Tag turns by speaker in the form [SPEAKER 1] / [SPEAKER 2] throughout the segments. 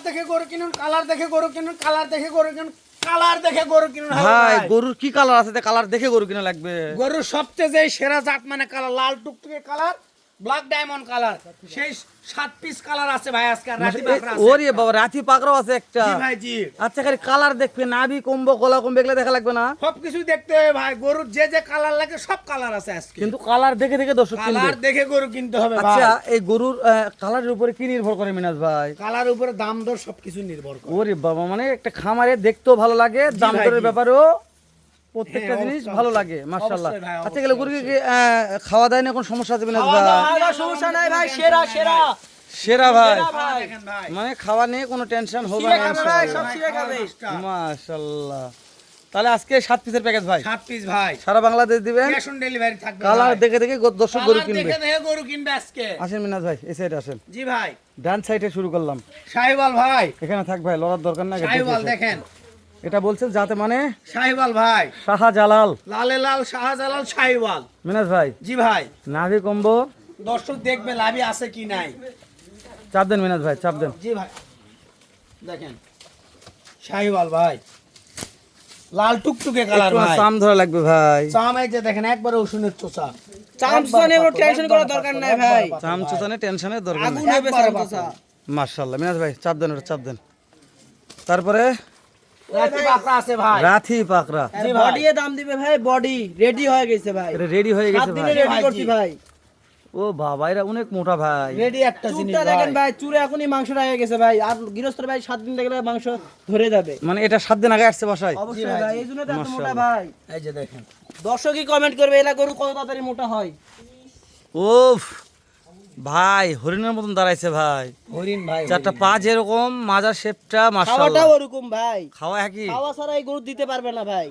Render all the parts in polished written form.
[SPEAKER 1] দেখে গরু কিনুন, কালার দেখে গরু কিনুন, কালার দেখে গরু কিনুন, কালার দেখে গরু কিনুন।
[SPEAKER 2] ভাই গরুর কি কালার আছে? কালার দেখে গরু কিনা লাগবে।
[SPEAKER 1] গরুর সবচেয়ে যে সেরা জাত মানে কালার, লাল টুকটুকে কালার, ব্ল্যাক ডায়মন্ড কালার, সেই 7 পিস কালার আছে ভাই আজকে। রাতি পাকড়া আছে।
[SPEAKER 2] ওরে বাবা, রাতি পাকড়াও আছে একটা।
[SPEAKER 1] জি ভাই জি।
[SPEAKER 2] আচ্ছা, খালি কালার দেখবে, নাভি কম্বো গলা কম্বো এগুলো দেখা লাগবে না?
[SPEAKER 1] সবকিছু দেখতে হবে ভাই, গরুর যে যে কালার লাগে সব কালার আছে আজকে।
[SPEAKER 2] কিন্তু কালার দেখে দেখে দর্শক কিনবে।
[SPEAKER 1] কালার দেখে গরু কিনতে হবে ভাই।
[SPEAKER 2] আচ্ছা, এই গরুর কালারের উপরে কি নির্ভর করে মিনাজ ভাই?
[SPEAKER 1] কালার উপরে দাম দর সবকিছু নির্ভর করে।
[SPEAKER 2] ওরে বাবা, মানে একটা খামারে দেখতেও ভালো লাগে, দাম
[SPEAKER 1] ভাই,
[SPEAKER 2] দরের
[SPEAKER 1] জি।
[SPEAKER 2] ব্যাপারেও প্রত্যেকটা
[SPEAKER 1] হ্যাঁ,
[SPEAKER 2] জিনিস
[SPEAKER 1] অবশ্যই,
[SPEAKER 2] ভালো লাগে মাশাআল্লাহ।
[SPEAKER 1] অবশ্যই ভাই,
[SPEAKER 2] আচ্ছা, গেলে গরুকে কি খাওয়া দাওয়া নিয়ে কোনো সমস্যা আছে মিনাজ ভাই?
[SPEAKER 3] খাওয়া সমস্যা নাই ভাই, সেরা সেরা
[SPEAKER 2] সেরা ভাই,
[SPEAKER 3] ভাই।
[SPEAKER 1] দেখেন ভাই,
[SPEAKER 2] মানে খাওয়া নিয়ে কোনো টেনশন হবে
[SPEAKER 3] ছিঁড়ে
[SPEAKER 2] না
[SPEAKER 3] খাবে ভাই,
[SPEAKER 2] ইনশাআল্লাহ।
[SPEAKER 3] সব ছিঁড়ে খাবে।
[SPEAKER 2] মাশাআল্লাহ। তাহলে আজকে 7 পিসের প্যাকেজ ভাই,
[SPEAKER 1] 7 পিস ভাই,
[SPEAKER 2] সারা বাংলাদেশ দিবেন।
[SPEAKER 1] ক্যাশ অন ডেলিভারি থাকবে।
[SPEAKER 2] কালার
[SPEAKER 1] ভাই।
[SPEAKER 2] দেখে দেখে দর্শক গরু
[SPEAKER 1] কালার
[SPEAKER 2] কিনবে।
[SPEAKER 1] দেখে দেখে গরু কিনবে আজকে।
[SPEAKER 2] আসেন মিনাজ ভাই, এই সাইডে আসেন।
[SPEAKER 1] জি ভাই,
[SPEAKER 2] ডান সাইডে শুরু করলাম।
[SPEAKER 1] শাহিওয়াল ভাই,
[SPEAKER 2] এখানে থাক ভাই, লড়ার দরকার না।
[SPEAKER 1] শাহিওয়াল দেখেন,
[SPEAKER 2] এটা বলছেন যাতে মানে
[SPEAKER 1] শাহিওয়াল ভাই,
[SPEAKER 2] শাহজালাল
[SPEAKER 1] লালে লাল শাহজালাল শাহিওয়াল।
[SPEAKER 2] মিনাজ ভাই,
[SPEAKER 1] জি ভাই,
[SPEAKER 2] নাভি কম্বো
[SPEAKER 1] দর্শক দেখবে লাভি আছে কি নাই।
[SPEAKER 2] চাপ দেন মিনাজ ভাই, চাপ দেন।
[SPEAKER 1] জি ভাই, দেখেন শাহিওয়াল ভাই, লাল টুকটুকে কালার
[SPEAKER 2] একটু
[SPEAKER 1] ভাই,
[SPEAKER 2] চাম ধরা লাগবে ভাই।
[SPEAKER 1] চাম এই যে দেখেন একবারে উসুনের চোষা।
[SPEAKER 3] চামচা নিয়ে কোনো টেনশন করার দরকার নাই ভাই,
[SPEAKER 2] চাম চুচানে টেনশনের দরকার
[SPEAKER 3] আগুন
[SPEAKER 2] নেই।
[SPEAKER 3] হবে
[SPEAKER 1] একবারে
[SPEAKER 3] চামচা।
[SPEAKER 2] মাশাআল্লাহ মিনাজ ভাই, চাপ দেন, ওটা চাপ দেন। তারপরে
[SPEAKER 1] রাতি পাকড়া আছে ভাই।
[SPEAKER 2] রাথি পাকড়া,
[SPEAKER 1] জি ভাই।
[SPEAKER 3] বডি এ দাম দিবে ভাই, বডি রেডি হয়ে গেছে ভাই,
[SPEAKER 2] এটা রেডি হয়ে
[SPEAKER 3] 7
[SPEAKER 2] গেছে
[SPEAKER 3] দিনে
[SPEAKER 2] ভাই।
[SPEAKER 3] রেডি
[SPEAKER 1] ভাই,
[SPEAKER 3] করছি
[SPEAKER 1] জি।
[SPEAKER 3] ভাই।
[SPEAKER 2] ও বাবা, এরা অনেক মোটা ভাই।
[SPEAKER 1] রেডি একটা জিনিস
[SPEAKER 3] চুরটা দেখেন
[SPEAKER 1] ভাই।
[SPEAKER 3] ভাই, চুরে এখনই মাংসটা হয়ে গেছে ভাই, আর গৃহস্থর ভাই 7 দিন দেখলে মাংস ধরে যাবে।
[SPEAKER 2] মানে এটা 7 দিন আগে আসছে বাসায়।
[SPEAKER 3] অবশ্যই
[SPEAKER 1] ভাই,
[SPEAKER 3] ভাই,
[SPEAKER 1] জি।
[SPEAKER 3] এই জন্য তো এত মোটা
[SPEAKER 2] মাশাআল্লাহ।
[SPEAKER 3] ভাই।
[SPEAKER 1] এই যে দেখেন,
[SPEAKER 3] দর্শকই কমেন্ট করবে এলা গরু কত তাড়াতাড়ি মোটা হয়।
[SPEAKER 2] ওফ ভাই, হরিণের মতন দাঁড়াইছে ভাই।
[SPEAKER 1] হরিণ ভাই,
[SPEAKER 2] চারটা পা যেরকম, মাজার শেপটা মাশাআল্লাহ।
[SPEAKER 3] খাওয়াটাও ওরকম ভাই,
[SPEAKER 2] খাওয়া একই।
[SPEAKER 3] খাওয়া ছাড়া এই গরু দিতে পারবে না ভাই।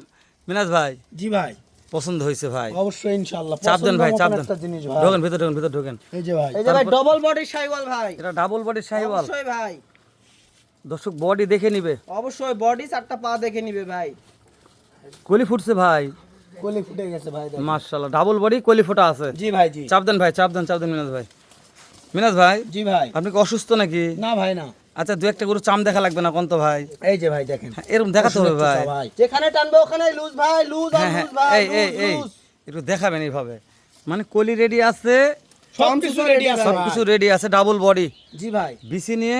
[SPEAKER 2] মিনাজ ভাই,
[SPEAKER 1] জি ভাই,
[SPEAKER 2] পছন্দ হয়েছে ভাই।
[SPEAKER 1] অবশ্যই ইনশাআল্লাহ।
[SPEAKER 2] চাপ দেন ভাই, চাপ
[SPEAKER 1] পছন্দের
[SPEAKER 2] দেন।
[SPEAKER 1] মতন একটা জিনিস ভাই।
[SPEAKER 2] ঢোকেন ভিতর, ঢোকেন ভিতর, ঢোকেন।
[SPEAKER 1] এই যে ভাই,
[SPEAKER 3] এই যে ভাই ডবল বডির শাইওয়াল ভাই,
[SPEAKER 2] এটা ডাবল বডির শাহিওয়াল।
[SPEAKER 3] অবশ্যই ভাই,
[SPEAKER 2] দর্শক বডি দেখে নিবে।
[SPEAKER 3] অবশ্যই বডি 4টা পা দেখে নিবে ভাই।
[SPEAKER 2] কলি ফুটছে ভাই,
[SPEAKER 1] কলি ফুটে গেছে ভাই দেখেন।
[SPEAKER 2] মাশাআল্লাহ। ডাবল বডি কলি ফোটা আছে।
[SPEAKER 1] জি ভাই, জি।
[SPEAKER 2] চাপ দেন ভাই, চাপ দেন, চাপ দেন মিনাজ ভাই। মিনাজ ভাই,
[SPEAKER 1] জি ভাই,
[SPEAKER 2] আপনি কি অসুস্থ নাকি?
[SPEAKER 1] না ভাই না।
[SPEAKER 2] আচ্ছা, দু একটা গরু চাম দেখা লাগবে না কোন তো ভাই?
[SPEAKER 1] এই যে ভাই দেখেন,
[SPEAKER 2] হ্যাঁ, এরকম দেখাতে হবে ভাই।
[SPEAKER 1] ভাই
[SPEAKER 3] যেখানে টানবে ওখানে লুজ ভাই, লুজ আর
[SPEAKER 2] হ্যাঁ হ্যাঁ,
[SPEAKER 3] লুজ ভাই,
[SPEAKER 2] এই এই এই
[SPEAKER 3] লুজ।
[SPEAKER 2] একটু দেখাবেন এইভাবে। মানে কলি রেডি আছে,
[SPEAKER 1] সবকিছু রেডি আছে
[SPEAKER 2] সবকিছু
[SPEAKER 1] ভাই।
[SPEAKER 2] রেডি আছে, ডাবল বডি।
[SPEAKER 1] জি ভাই,
[SPEAKER 2] বিসি নিয়ে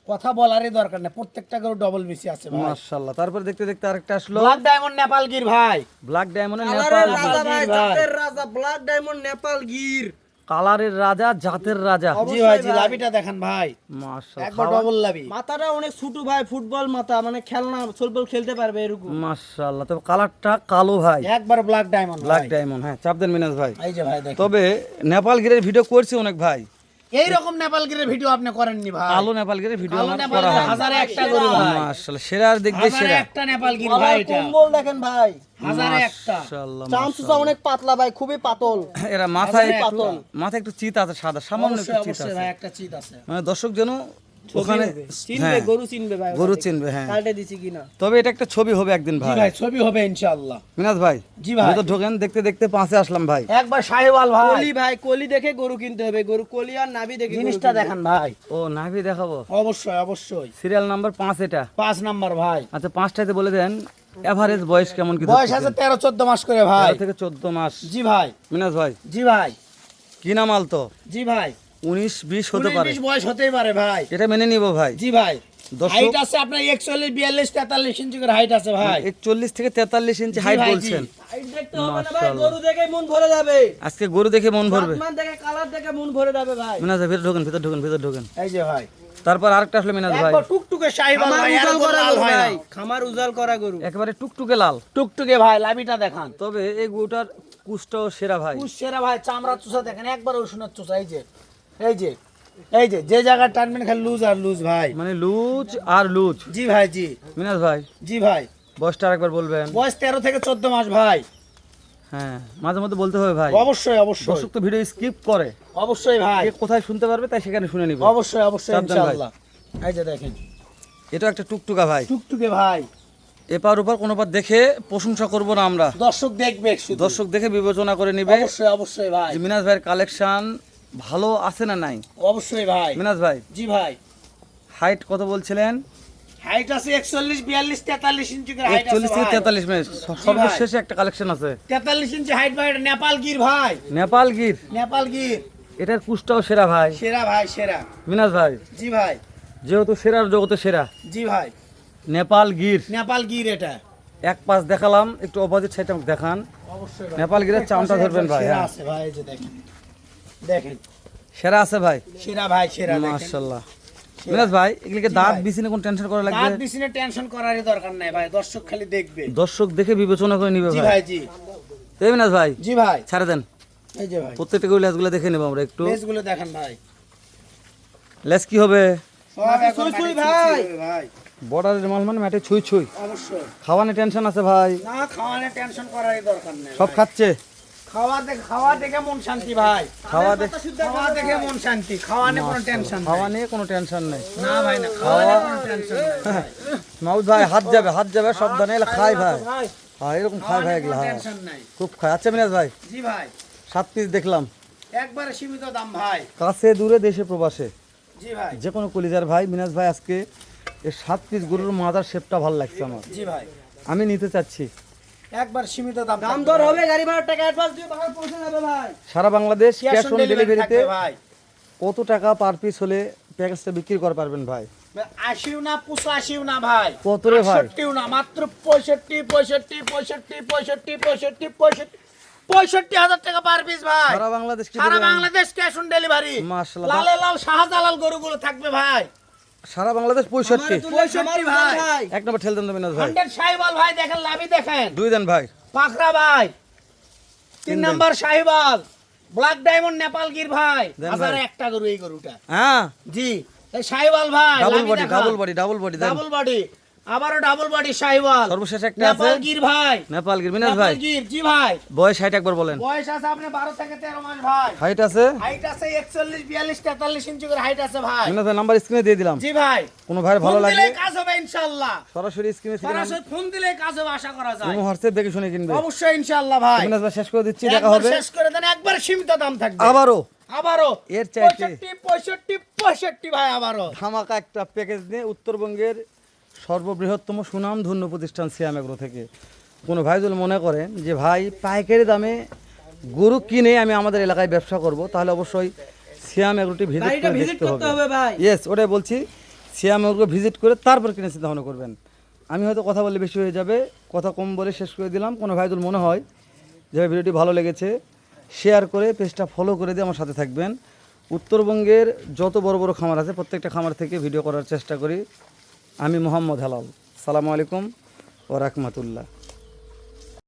[SPEAKER 1] কথা বলারই দরকার নেই, প্রত্যেকটা গরু ডবল বিসি আছে ভাই।
[SPEAKER 2] মাশাআল্লাহ। তারপরে দেখতে দেখতে আরেকটা আসলো,
[SPEAKER 1] ব্ল্যাক ডায়মন্ড নেপাল গির ভাই।
[SPEAKER 2] ব্ল্যাক ডায়মন্ডের
[SPEAKER 3] কালারের
[SPEAKER 2] নেপাল।
[SPEAKER 3] রাজা ভাই,
[SPEAKER 1] ভাই।
[SPEAKER 3] জাতের রাজা, ব্ল্যাক ডায়মন্ড নেপাল গির।
[SPEAKER 2] কালারের রাজা, জাতের রাজা।
[SPEAKER 1] জি ভাই, জি
[SPEAKER 3] ভাই।
[SPEAKER 1] লাভিটা দেখেন ভাই,
[SPEAKER 2] মাশাআল্লাহ।
[SPEAKER 1] একবার ডবল লাভি।
[SPEAKER 3] মাথাটা অনেক ছোট ভাই, ফুটবল মাথা, মানে খেলনা ফুটবল খেলতে পারবে এরকম।
[SPEAKER 2] মাশাআল্লাহ। তবে কালারটা কালো ভাই,
[SPEAKER 1] একবার ব্ল্যাক ডায়মন্ড
[SPEAKER 2] ব্ল্যাক
[SPEAKER 1] ভাই।
[SPEAKER 2] ডায়মন্ড। হ্যাঁ, চাপ দেন মিনাজ ভাই।
[SPEAKER 1] এই যে ভাই দেখেন,
[SPEAKER 2] তবে নেপাল গিরের ভিডিও করছি অনেক ভাই,
[SPEAKER 1] এই রকম নেপাল গিরের ভিডিও আপনি করেননি ভাই।
[SPEAKER 2] কালো নেপাল গিরের ভিডিও
[SPEAKER 1] কালো
[SPEAKER 2] আমার
[SPEAKER 1] নেপাল
[SPEAKER 2] করা
[SPEAKER 1] গির
[SPEAKER 2] হয়।
[SPEAKER 1] হাজারে একটা গরু ভাই।
[SPEAKER 2] মাশাআল্লাহ, সেরার দিক দিয়ে
[SPEAKER 1] হাজারে
[SPEAKER 2] সেরা।
[SPEAKER 1] একটা নেপাল গির ভাই
[SPEAKER 3] কালার
[SPEAKER 1] এটা।
[SPEAKER 3] কম্বল দেখেন ভাই,
[SPEAKER 1] হাজারে একটা।
[SPEAKER 2] মাশাআল্লাহ,
[SPEAKER 3] চামচুচা অনেক পাতলা ভাই, খুবই পাতল।
[SPEAKER 2] এরা মাথায়
[SPEAKER 1] হাজারে
[SPEAKER 2] একটু,
[SPEAKER 3] পাতল।
[SPEAKER 2] মাথায় একটু চিত আছে, সাদা সামান্য
[SPEAKER 1] অবশ্যই
[SPEAKER 2] একটু চিত
[SPEAKER 1] অবশ্যই
[SPEAKER 2] আছে।
[SPEAKER 1] ভাই একটা চিত আছে।
[SPEAKER 2] মানে দর্শক যেন ওখানে
[SPEAKER 3] চিনবে,
[SPEAKER 2] হ্যাঁ,
[SPEAKER 3] গরু চিনবে ভাই,
[SPEAKER 2] গরু চিনবে। হ্যাঁ,
[SPEAKER 3] কালটে দিছি কিনা।
[SPEAKER 2] তবে এটা একটা ছবি হবে একদিন
[SPEAKER 1] জি
[SPEAKER 2] ভাই।
[SPEAKER 1] ভাই, ছবি হবে ইনশাআল্লাহ।
[SPEAKER 2] মিনাজ ভাই,
[SPEAKER 1] জি ভাই,
[SPEAKER 2] ভিতর ঢোকেন, দেখতে দেখতে পাঁচে আসলাম ভাই।
[SPEAKER 1] একবার শাহিওয়াল ভাই,
[SPEAKER 3] কলি ভাই, কলি দেখে গরু কিনতে হবে, গরু কলি আর নাভি দেখে গরু
[SPEAKER 1] জিনিসটা
[SPEAKER 3] কিনবে।
[SPEAKER 1] দেখেন ভাই।
[SPEAKER 2] ও নাভি দেখাবো,
[SPEAKER 1] অবশ্যই অবশ্যই।
[SPEAKER 2] সিরিয়াল নাম্বার 5 এটা।
[SPEAKER 1] 5 নাম্বার ভাই,
[SPEAKER 2] আচ্ছা, 5টাতে বলে দেন এভারেজ বয়স কেমন কি?
[SPEAKER 1] বয়স আছে 13-14 মাস করে ভাই।
[SPEAKER 2] 13 থেকে 14 মাস।
[SPEAKER 1] জি ভাই,
[SPEAKER 2] মিনাজ ভাই,
[SPEAKER 1] জি ভাই,
[SPEAKER 2] কি নাম আলতো?
[SPEAKER 1] জি ভাই,
[SPEAKER 2] 19-20 হতে
[SPEAKER 1] 19-20
[SPEAKER 2] পারে,
[SPEAKER 1] বয়স হতেই পারে ভাই।
[SPEAKER 2] এটা মেনে নিব ভাই।
[SPEAKER 1] জি ভাই,
[SPEAKER 2] দর্শক-
[SPEAKER 1] হাইট আছে আপনার 41-42-43 ইঞ্চি করে হাইট আছে ভাই।
[SPEAKER 2] 41 থেকে 43 ইঞ্চি
[SPEAKER 1] জি
[SPEAKER 2] হাইট
[SPEAKER 1] ভাই, জি।
[SPEAKER 2] বলছেন।
[SPEAKER 3] হাইট দেখতে হবে না ভাই,
[SPEAKER 2] মাশাআল্লাহ।
[SPEAKER 3] গরু দেখে মন ভরে যাবে।
[SPEAKER 2] আজকে গরু দেখে মন ভরবে।
[SPEAKER 3] জাতমান দেখে, কালার দেখে মন ভরে যাবে ভাই।
[SPEAKER 2] মিনাজ ভাই, ভিতর ঢোকেন, ভিতর ঢোকেন, ভিতর ঢোকেন।
[SPEAKER 1] এই যে ভাই,
[SPEAKER 2] তারপর আরেকটা আসলো মিনাজ ভাই,
[SPEAKER 1] একবার টুকটুকে শাহিওয়াল
[SPEAKER 3] খামার
[SPEAKER 1] ভাই,
[SPEAKER 3] উজাল
[SPEAKER 1] এরকম
[SPEAKER 3] করা
[SPEAKER 1] লাল
[SPEAKER 3] গরু
[SPEAKER 1] হয় না।
[SPEAKER 3] ভাই, খামার উজাল করা গরু।
[SPEAKER 2] একেবারে টুকটুকে লাল।
[SPEAKER 1] টুকটুকে ভাই, লাভিটা দেখান।
[SPEAKER 2] তবে এই গরুটার কুচটাও সেরা ভাই।
[SPEAKER 1] সেরা ভাই, চামড়া চুষা দেখেন, একবার রসুনের চুষা। এই যে এই যে এই যে যে জায়গা টানবেন খালি লুজ আর লুজ ভাই।
[SPEAKER 2] মানে লুজ আর লুজ।
[SPEAKER 1] জি ভাই, জি
[SPEAKER 2] মিনাজ ভাই,
[SPEAKER 1] জি ভাই,
[SPEAKER 2] বয়সটা আরেকবার বলবেন।
[SPEAKER 1] বয়স 13 থেকে 14 মাস ভাই।
[SPEAKER 2] হ্যাঁ, মাঝে মধ্যে বলতে হবে ভাই।
[SPEAKER 1] অবশ্যই অবশ্যই
[SPEAKER 2] দর্শক তো ভিডিও স্কিপ করে,
[SPEAKER 1] অবশ্যই ভাই,
[SPEAKER 2] কে কোথায় শুনতে পারবে তাই সেখানে শুনে নিব।
[SPEAKER 1] অবশ্যই অবশ্যই
[SPEAKER 2] চাপ দেন ভাই।
[SPEAKER 1] ইনশাআল্লাহ। এই যে দেখেন,
[SPEAKER 2] এটা একটা টুকটুকা ভাই।
[SPEAKER 1] টুকটুকে ভাই,
[SPEAKER 2] এপার ওপার কোনো পার দেখে প্রশংসা করব না আমরা,
[SPEAKER 1] দর্শক দেখবে শুধু।
[SPEAKER 2] দর্শক দেখে বিবেচনা করে নিবে
[SPEAKER 1] অবশ্যই অবশ্যই ভাই,
[SPEAKER 2] যে মিনাজ ভাইয়ের কালেকশন ভালো আছে না নাই।
[SPEAKER 1] অবশ্যই ভাই।
[SPEAKER 2] মিনাজ ভাই,
[SPEAKER 1] জি ভাই,
[SPEAKER 2] হাইট কত বলছিলেন?
[SPEAKER 1] হাইট আছে 41 42 43 ইঞ্চি করে হাইট আছে
[SPEAKER 2] 41 থেকে 43 মিনিট সর্বশেষে একটা কালেকশন আছে
[SPEAKER 1] 43 ইঞ্চি হাইট ভাই, এটা নেপাল গির ভাই,
[SPEAKER 2] নেপাল গির।
[SPEAKER 1] নেপাল গির
[SPEAKER 2] এটার কুষ্টাও সেরা ভাই,
[SPEAKER 1] সেরা ভাই, সেরা।
[SPEAKER 2] মিনাজ ভাই
[SPEAKER 1] জি ভাই,
[SPEAKER 2] যেহেতু সেরার জগতে সেরা
[SPEAKER 1] জি ভাই,
[SPEAKER 2] নেপাল গির।
[SPEAKER 1] নেপাল গির এটা
[SPEAKER 2] এক পাশ দেখালাম, একটু অপোজিট সাইডে দেখান।
[SPEAKER 1] অবশ্যই ভাই।
[SPEAKER 2] নেপাল গিরের চামটা ধরবেন ভাই।
[SPEAKER 1] সেরা
[SPEAKER 2] হ্যাঁ
[SPEAKER 1] আছে ভাই, এই যে দেখেন, দেখেন
[SPEAKER 2] সেরা আছে ভাই,
[SPEAKER 1] সেরা ভাই, সেরা। দেখেন
[SPEAKER 2] মাশাআল্লাহ। মিনাজ ভাই এগুলিকে
[SPEAKER 1] জি
[SPEAKER 2] দাঁত
[SPEAKER 1] ভাই।
[SPEAKER 2] বিছিনে কোন টেনশন করা লাগবে?
[SPEAKER 1] দাঁত বিছিনে টেনশন করারই দরকার নাই ভাই, দর্শক খালি দেখবে।
[SPEAKER 2] দর্শক দেখে বিবেচনা করে নিবে
[SPEAKER 1] জি
[SPEAKER 2] ভাই।
[SPEAKER 1] ভাই, জি
[SPEAKER 2] এই মিনাজ ভাই
[SPEAKER 1] জি ভাই,
[SPEAKER 2] ছাড়ে দেন,
[SPEAKER 1] এই যে ভাই
[SPEAKER 2] প্রত্যেকটা করে লেজগুলো দেখে নেব আমরা একটু।
[SPEAKER 1] লেজগুলো দেখেন ভাই,
[SPEAKER 2] লেজ কি হবে?
[SPEAKER 1] সব এখন
[SPEAKER 3] ছুঁই ছুঁই
[SPEAKER 1] মাটি
[SPEAKER 3] ভাই।
[SPEAKER 1] ছুঁই ভাই,
[SPEAKER 2] বর্ডারের মাল মানে মাঠে ছুঁই ছুঁই।
[SPEAKER 1] অবশ্যই।
[SPEAKER 2] খাওয়ানে টেনশন আছে ভাই,
[SPEAKER 1] না খাওয়ানে টেনশন করারই দরকার নেই
[SPEAKER 2] সব
[SPEAKER 1] ভাই।
[SPEAKER 2] খাচ্ছে।
[SPEAKER 1] খাওয়া দেখে মন শান্তি ভাই,
[SPEAKER 2] খাওয়া দেখ,
[SPEAKER 1] খাওয়া দেখে মন শান্তি, খাওয়ানে কোনো টেনশন
[SPEAKER 2] খাওয়া নিয়ে কোনো টেনশন নেই।
[SPEAKER 1] না ভাই, না খাওয়ানে কোনো টেনশন নাই
[SPEAKER 2] মাউদ ভাই হাত যাবে, হাত যাবে সাবধানে, এগুলো খায় ভাই।
[SPEAKER 1] ভাই,
[SPEAKER 2] হ্যাঁ এরকম খায় ভাই এগুলো, হ্যাঁ
[SPEAKER 1] টেনশন নাই।
[SPEAKER 2] খুব খায়। আচ্ছা মিনাজ ভাই
[SPEAKER 1] জি ভাই,
[SPEAKER 2] 7 পিস দেখলাম,
[SPEAKER 1] একবারে সীমিত দাম ভাই।
[SPEAKER 2] কাছে দূরে দেশে প্রবাসে
[SPEAKER 1] জি ভাই,
[SPEAKER 2] যে কোনো কলিজার ভাই। মিনাজ ভাই আজকে এই 7 পিস গরুর মাথার শেপটা ভালো লাগছে আমার,
[SPEAKER 1] জি ভাই,
[SPEAKER 2] আমি নিতে চাচ্ছি।
[SPEAKER 1] একবার সীমিত দাম
[SPEAKER 3] দাম
[SPEAKER 1] থাকবে
[SPEAKER 3] দর
[SPEAKER 1] ভাই।
[SPEAKER 3] হবে, গাড়ি ভাড়া টাকা অ্যাডভান্স দিয়ে বাসা পৌঁছে যাবে ভাই।
[SPEAKER 2] সারা Bangladesh
[SPEAKER 1] Cash
[SPEAKER 2] cash
[SPEAKER 1] on
[SPEAKER 2] on
[SPEAKER 1] delivery
[SPEAKER 2] ডেলিভারিতে
[SPEAKER 1] থাকবে ভাই।
[SPEAKER 2] কত টাকা পার পিস হলে প্যাকেজটা বিক্রি করতে পারবেন ভাই?
[SPEAKER 1] 80 না 85 না ভাই,
[SPEAKER 2] কত রে ভাই?
[SPEAKER 1] 68 না, মাত্র 65,000 টাকা পার পিস ভাই।
[SPEAKER 2] সারা বাংলাদেশ কি
[SPEAKER 1] সারা
[SPEAKER 2] দিবেন?
[SPEAKER 1] Bangladesh cash on delivery.
[SPEAKER 2] মাশাআল্লাহ।
[SPEAKER 1] লালে লাল শাহজালাল গরুগুলো থাকবে ভাই,
[SPEAKER 2] সারা বাংলাদেশ 65।
[SPEAKER 1] 65 ভাই।
[SPEAKER 2] এক নম্বর ঠেল দেন তো মিনাজ ভাই।
[SPEAKER 1] 100 শাহিওয়াল ভাই, দেখেন লাভি দেখেন,
[SPEAKER 2] 2 দেন ভাই।
[SPEAKER 1] পাখরা ভাই, 3
[SPEAKER 2] তিন
[SPEAKER 1] number Sahiwal, black diamond Nepal Gir ভাই,
[SPEAKER 2] দেন
[SPEAKER 1] হাজারে
[SPEAKER 2] ভাই।
[SPEAKER 1] একটা গরু এই গরুটা।
[SPEAKER 2] হ্যাঁ
[SPEAKER 1] জি, এই শাহিওয়াল ভাই,
[SPEAKER 2] ডাবল
[SPEAKER 1] লাভি
[SPEAKER 2] বডি,
[SPEAKER 1] দেখান।
[SPEAKER 2] ডাবল বডি, ডাবল বডি দেন।
[SPEAKER 1] ডাবল বডি, আবারও ডাবল বডি শাহিওয়াল,
[SPEAKER 2] সর্বশেষ একটা আছে
[SPEAKER 1] নেপাল গির ভাই,
[SPEAKER 2] নেপাল গির। মিনাজ ভাই
[SPEAKER 1] নেপাল গির। জি ভাই,
[SPEAKER 2] বয়স 60 একবার বলেন।
[SPEAKER 1] বয়স আছে আপনার 12 থেকে 13 মাস ভাই,
[SPEAKER 2] হাইট আছে
[SPEAKER 1] হাইট আছে 41 42 43 ইঞ্চি করে হাইট আছে ভাই।
[SPEAKER 2] মিনাজ ভাই নাম্বার স্ক্রিনে দিয়ে দিলাম,
[SPEAKER 1] জি ভাই,
[SPEAKER 2] কোনো ভাই ভালো
[SPEAKER 1] ফোন
[SPEAKER 2] লাগলে
[SPEAKER 1] দিলেই কাজ হবে ইনশাআল্লাহ,
[SPEAKER 2] সরাসরি স্ক্রিনে
[SPEAKER 1] সরাসরি ফোন দিলেই কাজ হবে আশা করা যায়।
[SPEAKER 2] কোনো হোয়াটসঅ্যাপ দেখে শুনে কিনবে।
[SPEAKER 1] অবশ্যই ইনশাআল্লাহ ভাই,
[SPEAKER 2] মিনাজ ভাই শেষ করে দিচ্ছি, দেখা
[SPEAKER 1] একবার
[SPEAKER 2] হবে
[SPEAKER 1] শেষ করে দেন, একবার সীমিত দাম থাকবে।
[SPEAKER 2] আবারও
[SPEAKER 1] আবারও
[SPEAKER 2] এর চাইতে
[SPEAKER 1] 65 ভাই, আবারও
[SPEAKER 2] ধামাকা একটা প্যাকেজ নিয়ে উত্তরবঙ্গের সর্ববৃহত্তম সুনাম ধন্য প্রতিষ্ঠান সিয়াম এগ্রো থেকে কোনো ভাই যদি মনে করেন যে ভাই পাইকারি দামে গরু কিনে আমি আমাদের এলাকায় ব্যবসা করব, তাহলে অবশ্যই সিয়াম এগ্রোটি ভিজিট
[SPEAKER 3] গাড়িটা
[SPEAKER 2] করে
[SPEAKER 3] ভিজিট
[SPEAKER 2] দেখতে
[SPEAKER 3] করতে
[SPEAKER 2] হবে।
[SPEAKER 3] হবে ভাই।
[SPEAKER 2] ইয়েস, ওটাই বলছি, সিয়াম এগ্রো ভিজিট করে তারপর কিনে চিন্তা ভাবনা করবেন। আমি হয়তো কথা বললে বেশি হয়ে যাবে, কথা কম বলে শেষ করে দিলাম। কোনো ভাই যদি মনে হয় যে ভাই ভিডিওটি ভালো লেগেছে, শেয়ার করে পেজটা ফলো করে দিয়ে আমার সাথে থাকবেন। উত্তরবঙ্গের যত বড় বড় খামার আছে প্রত্যেকটা খামার থেকে ভিডিও করার চেষ্টা করি। আমি মোহাম্মদ হেলাল। সালামু আলাইকুম ওয়া রাহমাতুল্লাহ।